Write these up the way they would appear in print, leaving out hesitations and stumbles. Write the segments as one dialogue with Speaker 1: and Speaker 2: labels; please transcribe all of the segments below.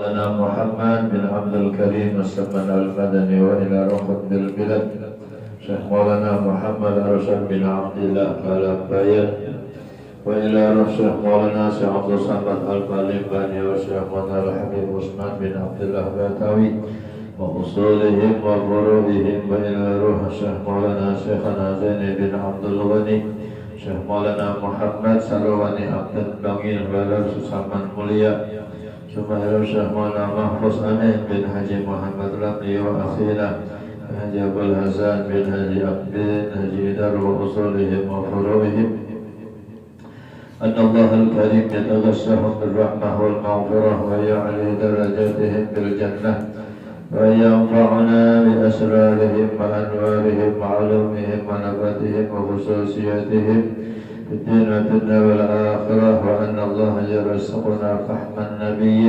Speaker 1: لنا محمد بن عبد الكريم السمن المدني وإلى رخد بالبلد شيخ مولانا محمد أرشد بن عبد الله كالبايد وإلى شيخ مولانا شيخ عبد الصمد البالباني وشيخ مولانا الحبيب عثمان بن عبد الله باتاوي وأصولهم وفروعهم وإلى روح شيخ مولانا شيخنا زين بن عبد الغني شيخ مولانا محمد سلواني عبد البغير ولو سسامان مليا Subhanallah Syekh Maulana Mahfuz Amin bin Haji Muhammad Ramli wa akhina Haji Abul Hasan bin Haji Abdin Haji Idar wa usulihim wa furu'ihim Anna Allah al-Karim yataghashahum bil-rahmah wal-maghfirah wa ya'li darajatihim bil-jannah wa yanfa'una bi asrarihim wa anwarihim wa alumihim wa nabatihim wa khususiyatihim في الدين والدنيا والآخرة وأن الله يرزقنا فحم النبي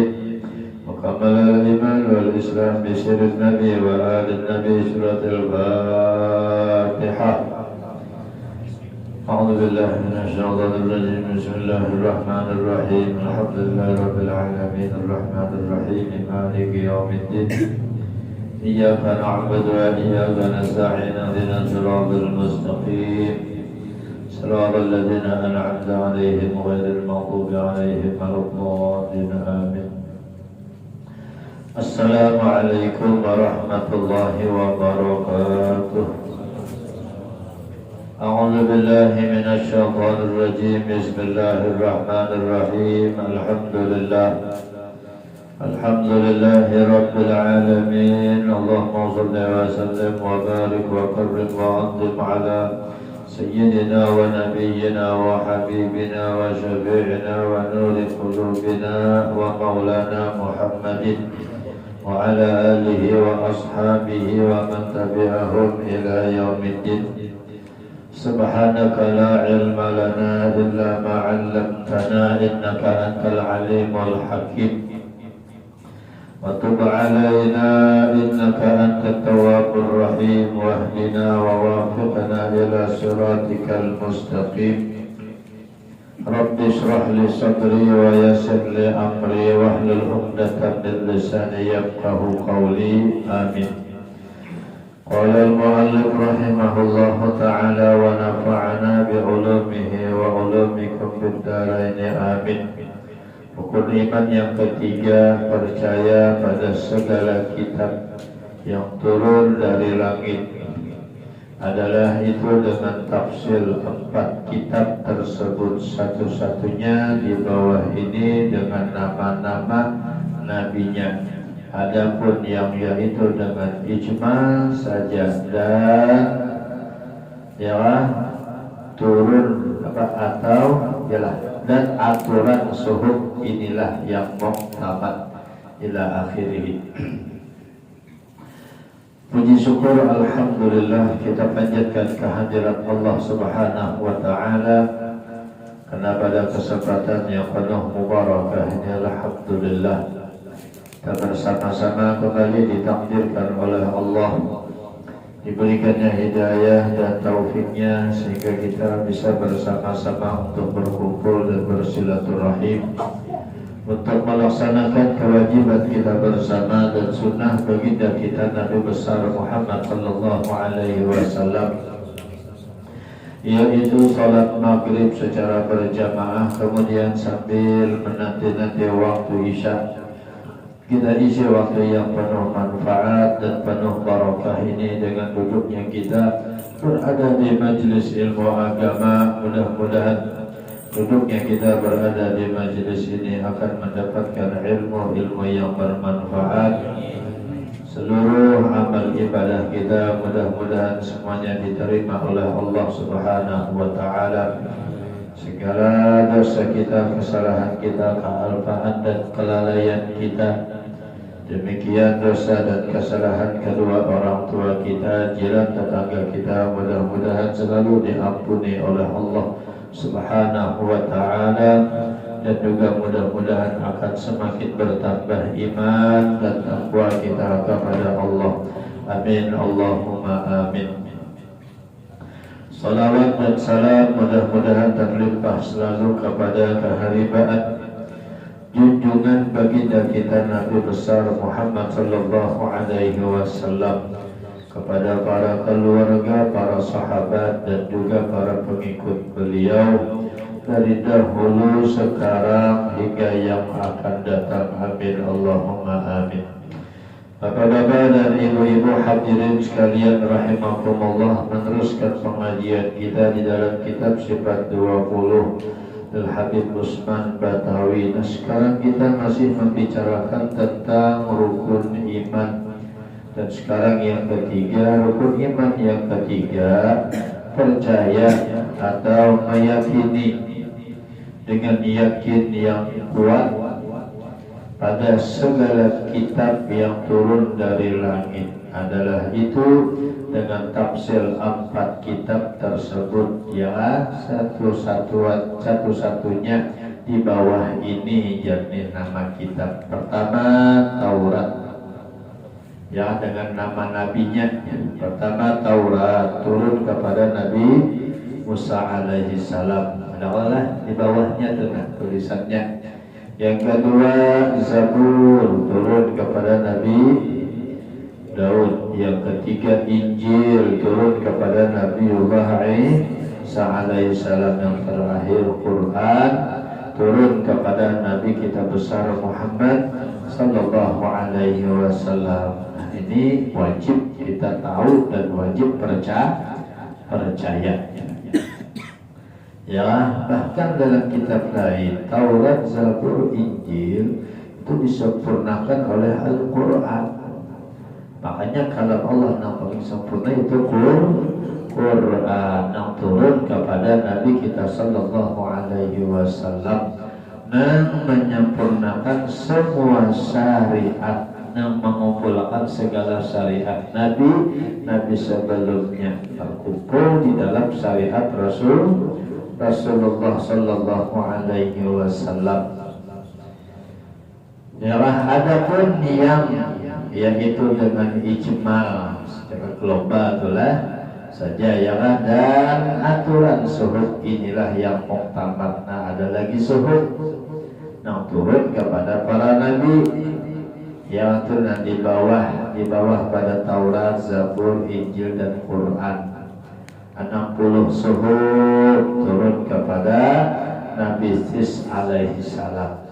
Speaker 1: وكمل الإيمان والإسلام بسر النبي وآل النبي سورة الفاتحة أعوذ بالله من الشيطان الرجيم بسم الله الرحمن الرحيم الحمد لله رب العالمين الرحمن الرحيم مالك يوم الدين إياك نعبد وإياك نستعين اهدنا الصراط المستقيم صراط الذين أنعمت عليهم غير المغضوب عليهم ولا الضالين آمين. السلام عليكم ورحمة الله وبركاته. أعوذ بالله من الشيطان الرجيم بسم الله الرحمن الرحيم الحمد لله رب العالمين اللهم صل وسلم وبارك وكرم وعظم على سيدنا ونبينا وحبيبنا وشفيعنا ونور قلوبنا ومولانا محمد وعلى آله وأصحابه ومن تبعهم إلى يوم الدين. سبحانك لا علم لنا إلا ما علمتنا إنك أنت العليم الحكيم وتب علينا إنك أنت التواب الرحيم واهدنا ووافقنا إلى صراطك المستقيم. رب اشرح لي صدري ويسر لي أمري واحلل عقدة من لساني يفقه قولي آمين. قال المؤلف رحمه الله تعالى ونفعنا بعلومه وعلومكم في الدارين آمين. Rukun iman yang ketiga, percaya pada segala kitab yang turun dari langit adalah itu dengan tafsir 4 kitab tersebut satu-satunya di bawah ini dengan nama-nama nabinya. Adapun yang yaitu dengan ijma saja dan turun atau dan aturan suhud inilah yang muhtamad ila akhirih. Puji syukur alhamdulillah kita panjatkan kehadirat Allah Subhanahu wa taala karena pada kesempatan yang penuh mubarakah ini alhamdulillah kita bersama-sama kembali ditakdirkan oleh Allah, diberikannya hidayah dan taufiknya sehingga kita bisa bersama-sama untuk berkumpul dan bersilaturahim untuk melaksanakan kewajiban kita bersama dan sunnah baginda kita Nabi besar Muhammad sallallahu alaihi wasallam, yaitu salat maghrib secara berjamaah kemudian sambil menanti-nanti waktu isya kita isi waktu yang penuh manfaat dan penuh barakah ini dengan duduknya kita berada di majelis ilmu agama. Mudah-mudahan duduknya kita berada di majelis ini akan mendapatkan ilmu yang bermanfaat. Seluruh amal ibadah kita mudah-mudahan semuanya diterima oleh Allah Subhanahu wa taala. Segala dosa kita, kesalahan kita, kealpaan dan kelalaian kita, demikian dosa dan kesalahan kedua orang tua kita, jiran tetangga kita, mudah-mudahan selalu diampuni oleh Allah Subhanahu wa ta'ala, dan juga mudah-mudahan akan semakin bertambah iman dan takwa kita kepada Allah. Amin Allahumma amin. Salawat dan salam mudah-mudahan terlimpah selalu kepada keharibaan junjungan baginda kita Nabi besar Muhammad sallallahu alaihi wasallam, kepada para keluarga, para sahabat dan juga para pengikut beliau dari dahulu, sekarang hingga yang akan datang. Amin Allahumma amin. Bapak-bapak dan ibu-ibu hadirin sekalian rahimakumullah, meneruskan pengajian kita di dalam kitab Sifat 20 Al-Habib Usman Batawi. Nah, sekarang kita masih membicarakan tentang rukun iman. Dan sekarang yang ketiga, rukun iman yang ketiga, percaya atau meyakini dengan yakin yang kuat pada segala kitab yang turun dari langit. Adalah itu dengan tafsir 4 kitab tersebut, ya satu-satunya di bawah ini yakni nama kitab. Pertama Taurat, ya dengan nama nabinya. Pertama Taurat turun kepada Nabi Musa alaihi salam. Adalah di bawahnya dengan tulisannya. Yang kedua Zabur turun kepada Nabi Daud. Yang ketiga Injil turun kepada Nabiullah Isa alaihi salam. Yang terakhir Quran turun kepada Nabi kita besar Muhammad sallallahu alaihi wasallam. Ini wajib kita tahu dan wajib percaya. Ya, bahkan dalam kitab lain Taurat, Zabur, Injil itu disempurnakan oleh Al-Quran. Makanya kalau Allah yang paling sempurna itu Quran yang turun kepada Nabi kita sallallahu alaihi wasallam, yang menyempurnakan semua syariat, yang mengumpulkan segala syariat Nabi sebelumnya terkumpul di dalam syariat Rasulullah sallallahu alaihi wasallam. Ya, adapun yang yaitu dengan ijma secara global itulah saja ya, dan aturan suhud inilah yang muktamad. Nah, ada lagi suhud yang turun kepada para nabi yang turun di bawah pada Taurat, Zabur, Injil dan Quran. 60 suhud turun kepada Nabi Sis alaihi salam.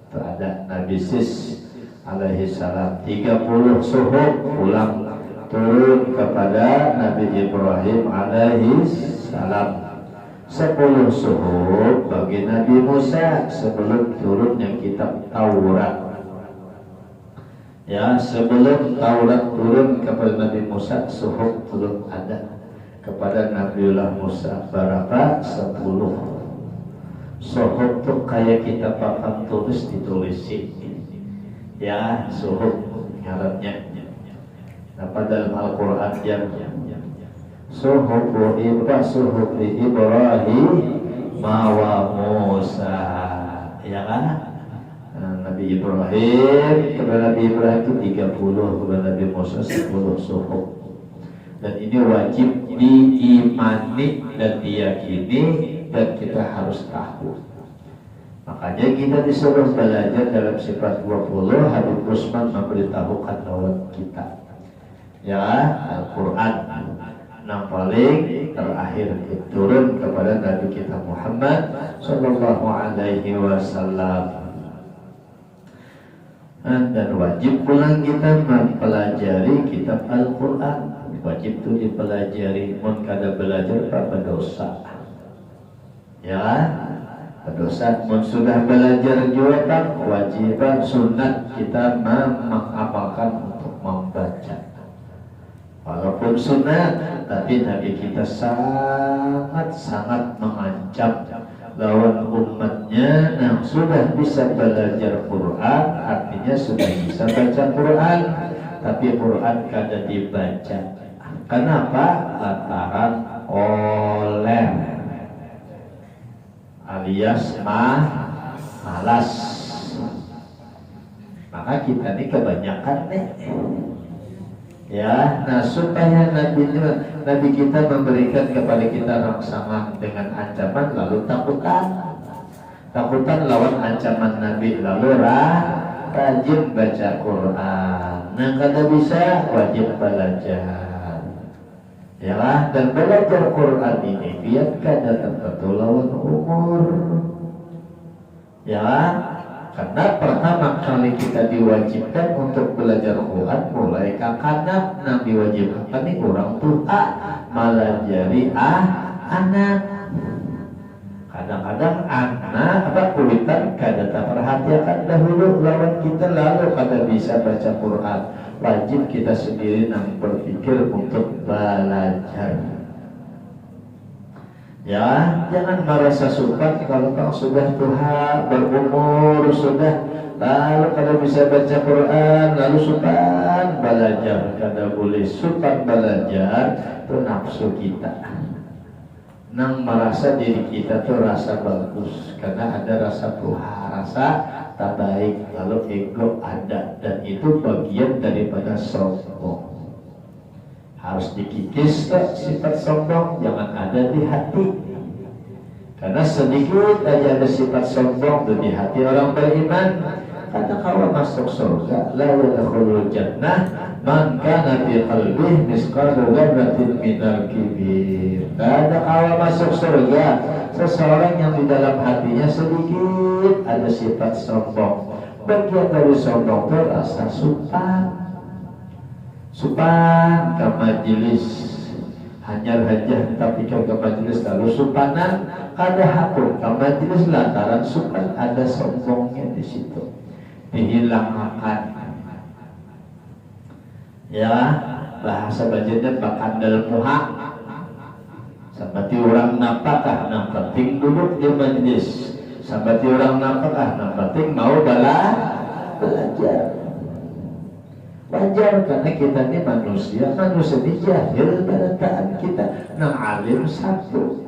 Speaker 1: Itu ada Nabi Sis alaihi salam. 30 suhud ulang turun kepada Nabi Ibrahim alaihi salam. 10 suhud bagi Nabi Musa sebelum turunnya kitab Taurat. Ya, sebelum Taurat turun kepada Nabi Musa, suhud belum ada. Kepada Nabiullah Musa berapa? 10 suhud tuh kayak kita papan tulis ditulisin, ya suhud ngarannya. Apa dalam Al-Quran yang suhud Ibrahim wa Musa, ya kan? Nabi Ibrahim, kepada Nabi Ibrahim itu 30, kepada Nabi Musa 10 suhud. Dan ini wajib diimani dan diyakini dan kita harus tahu. Makanya kita disuruh belajar dalam Sifat 20. Habib Usman memberitahukan lewat kita, ya, Al-Quran yang paling terakhir turun kepada Nabi kita Muhammad sallallahu alaihi wasallam. Dan wajib pulang kita mempelajari kitab Al-Quran. Wajib itu dipelajari. Mun kada belajar apa dosa, ya dosa. Mun sudah belajar juga tak wajiban sunat kita mengamalkan untuk membaca. Walaupun sunat, tapi Nabi kita sangat mengancam lawan umatnya yang sudah bisa belajar Quran, artinya sudah bisa baca Quran, tapi Quran kada dibaca. Kenapa? Lantaran oleh alias malas. Maka kita ini kebanyakan nih, ya. Nah, supaya Nabi kita memberikan kepada kita rangsangan dengan ancaman lalu takutkan. takutan lawan ancaman Nabi, lalu rajin baca Quran. Nah kada bisa wajib belajar, ya lah. Dan belajar Quran ini biar kada tertentu lawan umur, ya lah. Karena pertama kali kita diwajibkan untuk belajar Quran mulai kakanak, nah diwajibkan ini orang tua malah jadi anak. Kadang-kadang anak kulitan kada tak perhatikan dahulu lawan kita, lalu kada bisa baca Quran. Wajib kita sendiri nang berpikir untuk belajar. Ya, jangan merasa suka kalau kau sudah tua berumur sudah, lalu kada bisa baca Quran, lalu suka belajar. Kada boleh suka belajar, itu nafsu kita. Nang merasa diri kita tuh rasa bagus, karena ada rasa tuha, rasa tak baik, lalu ego ada, dan itu bagian daripada sombong. Harus dikikis sifat sombong, jangan ada di hati. Karena sedikit aja ada sifat sombong di hati orang beriman, kata kalau masuk surga, la yadkhulul jannah man kana fi qalbihi misqalu dzarratin minal kibir. Ada kalau masuk surga seseorang yang di dalam hatinya sedikit ada sifat sombong. Bagian dari sombong itu rasa supan ke majelis, hanyar hajah tapi ke majelis lalu supanan, kada hakun ke majelis lantaran supan, ada sombongnya di situ, dihilangkan. Ya, bahasa bajetnya bakandal muha, seperti orang napakah nang penting duduk di majelis, seperti orang napakah nang penting mau belajar. Wajar karena kita ini manusia ini jahil berataan kita. Nang alim satu,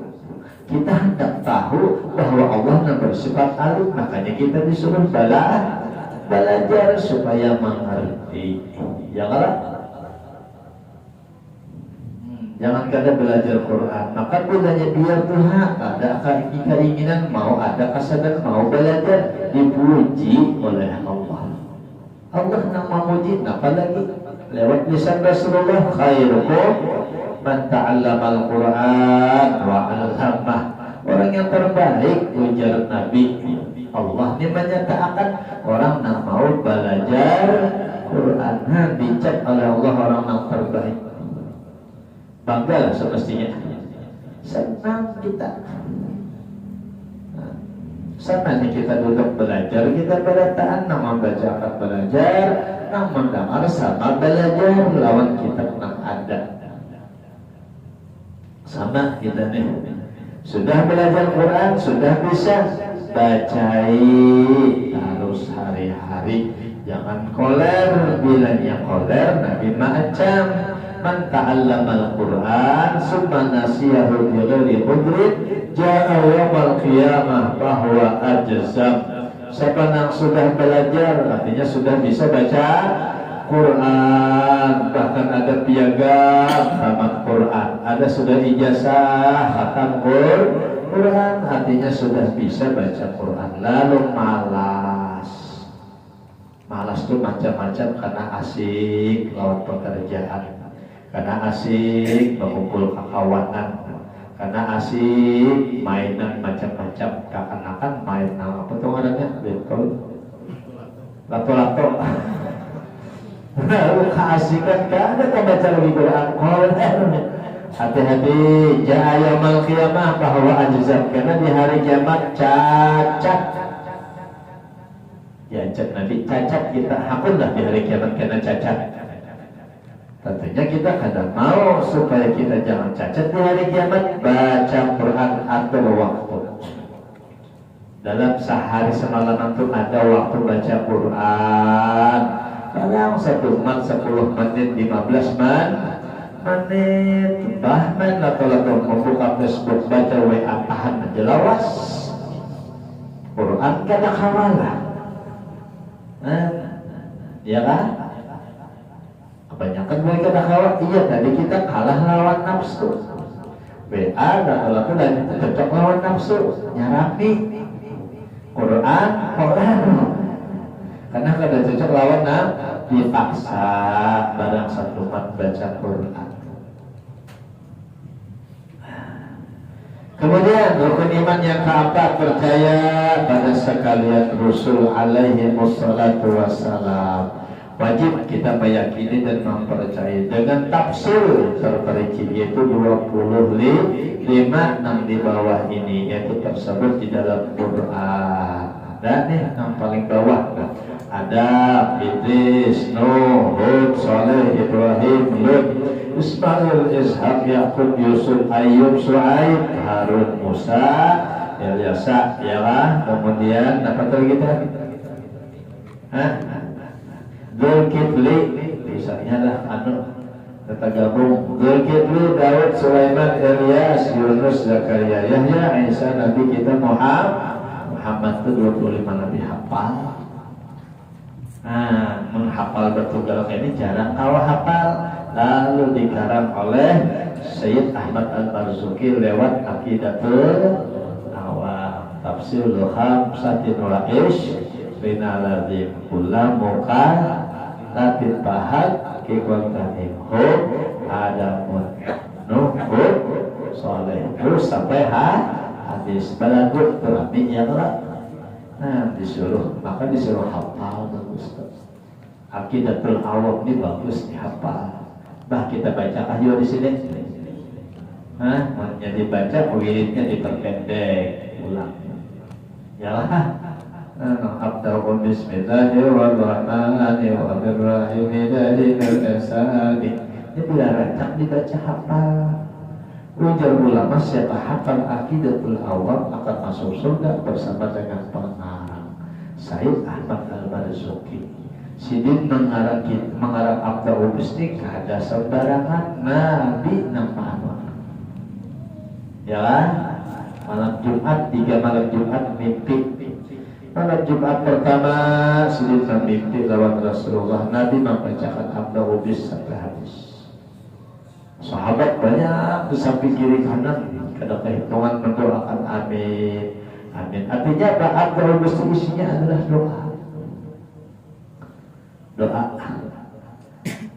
Speaker 1: kita hendak tahu bahwa Allah yang bersifat alim, makanya kita disuruh belajar supaya mengerti. Ya kan? Jangan kada belajar Quran, maka bilanya biar Tuhan ada keinginan mau ada kesadaran mau belajar, dipuji oleh Allah. Allah nak memuji, apalagi lewat lisan Rasulullah, khairukum man ta'allamal Quran wa 'allamah. Orang yang terbaik ujar Nabi Allah ini menyatakan orang yang mau belajar Quran, dicap oleh Allah orang yang terbaik. Banggalah semestinya, senang kita. Senangnya kita duduk belajar, kita berataan nama baca akan belajar, nama mendengar sama belajar, lawan kita pernah ada. Sama kita nih, sudah belajar Quran, sudah bisa bacai harus hari-hari. Jangan koler, bilanya koler Nabi macam man ta'allamal Quran summa nasiyahu bi ghairi udrin ja'a yaumal qiyamah bahwa ajzam. Siapa yang sudah belajar artinya sudah bisa baca Quran, bahkan ada piagam tamat Quran, ada sudah ijazah khatam Quran, artinya sudah bisa baca Quran, lalu malas tuh macam-macam karena asik lawan pekerjaan, karena asik mengumpul kekawanan, karena asik mainan macam-macam, kekanak-kanakan main apa tuh namanya, lato-lato. Lalu keasikan kan ada pembaca lagi Quran. Hati-hati, ja'a yaumal qiyamah bahwa ajzam, karena di hari kiamat cacat. Ya cacat Nabi, cacat kita hakunlah di hari kiamat karena cacat. Tentunya kita kadang mau supaya kita jangan cacat di hari kiamat, baca Quran atur waktu. Dalam sehari semalam itu ada waktu baca Quran. Kadang 1 mat 10 menit, 15 menit, bahkan atau membuka Facebook, baca WA, tahan jelawas. Quran kada kawalah. Ya kan? Kebanyakan mereka dah kalah. Iya, tadi kita kalah lawan nafsu. WA dah kalau dan cocok lawan nafsu, nyarapi. Quran. Karena kada cocok lawan dipaksa barang satu umat baca Quran. Kemudian rukun iman yang keempat, percaya pada sekalian Rasul alaihi wassalatu wassalam. Wajib kita meyakini dan mempercayai dengan tafsir terperinci, yaitu 25 yang di bawah ini, yaitu tersebut di dalam Quran. Ada nih yang paling bawah, ada Idris, Nuh, Hud, Saleh, Ibrahim, Lut, Ismail, Ishaq, Yaqub, Yusuf, Ayyub, Shu'aib, Harun, Musa, Ilyasa, ya kan? Kemudian apa lagi kita? Zulkifli, misalnya lah kata gabung Zulkifli, Daud, Sulaiman, Ilyas, Yunus, Zakaria, Yahya, Isa, Nabi kita Muhammad itu 25 Nabi hafal. Menghafal bertunggal ini jarang kalau hafal. Lalu dikarang oleh Sayyid Ahmad Al-Marzuki lewat Aqidatul Awam, Tafsirul Khamsatin Ra'ish Rina Lazim Kula Muka Latin Pahad Kikualtanim Hud Adamun Nuhud Soleh, terus sampai hadis balagut terapi yang lain. Maka disuruh hafal bagus. Aqidatul Awam ini bagus dihafal. Bah kita baca ayo di sini. Mau dibaca wiridnya diperpendek ulang. Yalah. Abda'u bismillahirrahmanirrahim dalikal asani. Ini bila rancang dibaca hafal. Ujar ulama siapa hafal Aqidatul Awam akan masuk surga bersama dengan pengarang Sayyid Ahmad Al-Marzuki. Sidin mengarang Abda'u Bismik ada sembarangan Nabi nama. Ya kan? Malam Jumat, 3 malam Jumat mimpi. Malam Jumat pertama Sidin mimpi lawan Rasulullah. Nabi membacakan Abda'u Bis sampai habis. Sahabat banyak di samping kiri kanan kada kehitungan mendoakan amin. Amin. Artinya Abda'u Bis isinya adalah doa.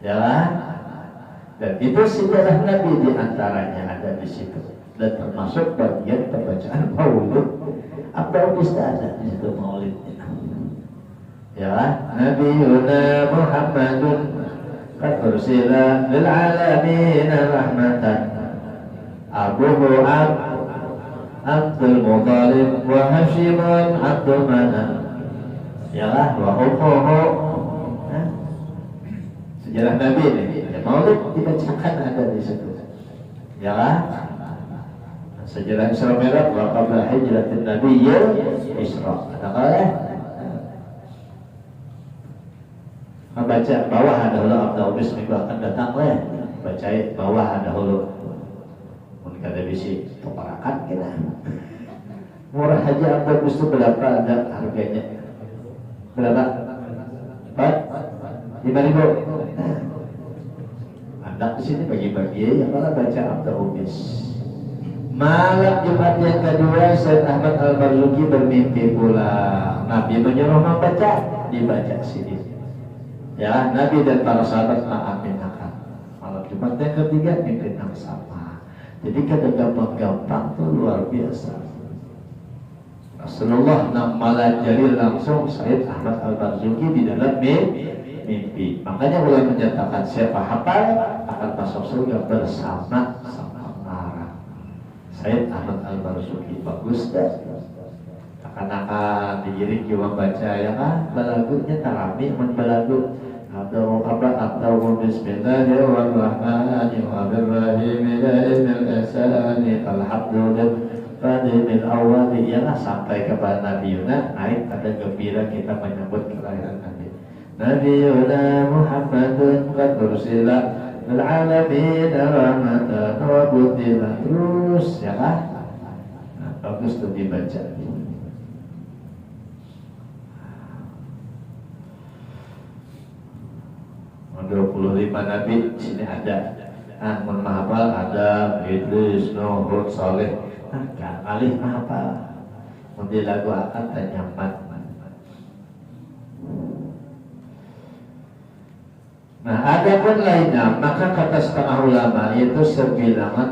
Speaker 1: Ya, dan itu sejarah Nabi diantaranya ada di situ, dan termasuk bagian pembacaan Maulid. Abda'u Bis ada di situ Maulidnya. Ya, Nabiyuna Muhammadun qad ursila lil alamin rahmatan. Abuhu Abdul Muthalib wa Hashimun Abdul Manaf. Ya, wa ummuhu. Sejarah Nabi ini, Maulid dibacakan ada di situ. Ya kan? Sejarah Isra Mi'raj wa qabla hijratin Nabi Isra. Ada kali? Membaca bawah ada hulu Abda'u Bis minggu akan datang lah. Baca bawah ada hulu. Mungkin ada bisi toparakan kita. Murah aja Abda'u Bis itu berapa ada harganya? Berapa? 5.000. Anda di sini bagi-bagi yang malah baca Abda'u Bis. Malam Jumat yang kedua Sayyid Ahmad Al-Marzuki bermimpi pula. Nabi menyuruh membaca, dibaca sini. Ya, Nabi dan para sahabat mengaminkan. Malam Jumat yang ketiga mimpi yang sama. Jadi kadang gampang-gampang tuh luar biasa. Rasulullah malajari langsung Sayyid Ahmad Al-Marzuki di dalam mimpi. Makanya mulai menyatakan siapa hafal akan masuk surga bersama pengarang Sayyid Ahmad Al-Marzuki. Bagus dah. Akan-akan diiring juga baca ya kan. Balagunya tarami balagu. Abda'u bismillahirrahmanirrahim dalikal asani alhamdulillah Fadil awali ialah sampai kepada Nabi Yuna naik ada gembira kita menyambut kelahiran Nabi. Nabi Yuna Muhammadun qad ursila lil alamin rahmatan wa budila. Terus ya kan? Bagus tuh dibaca. 25 Nabi sini ada. Menghafal ada Idris, Nuh, Hud, Saleh. Alih menghafal. Di lagu akad tanya empat. Nah, ada pun lainnya, maka kata setengah ulama itu sebilangan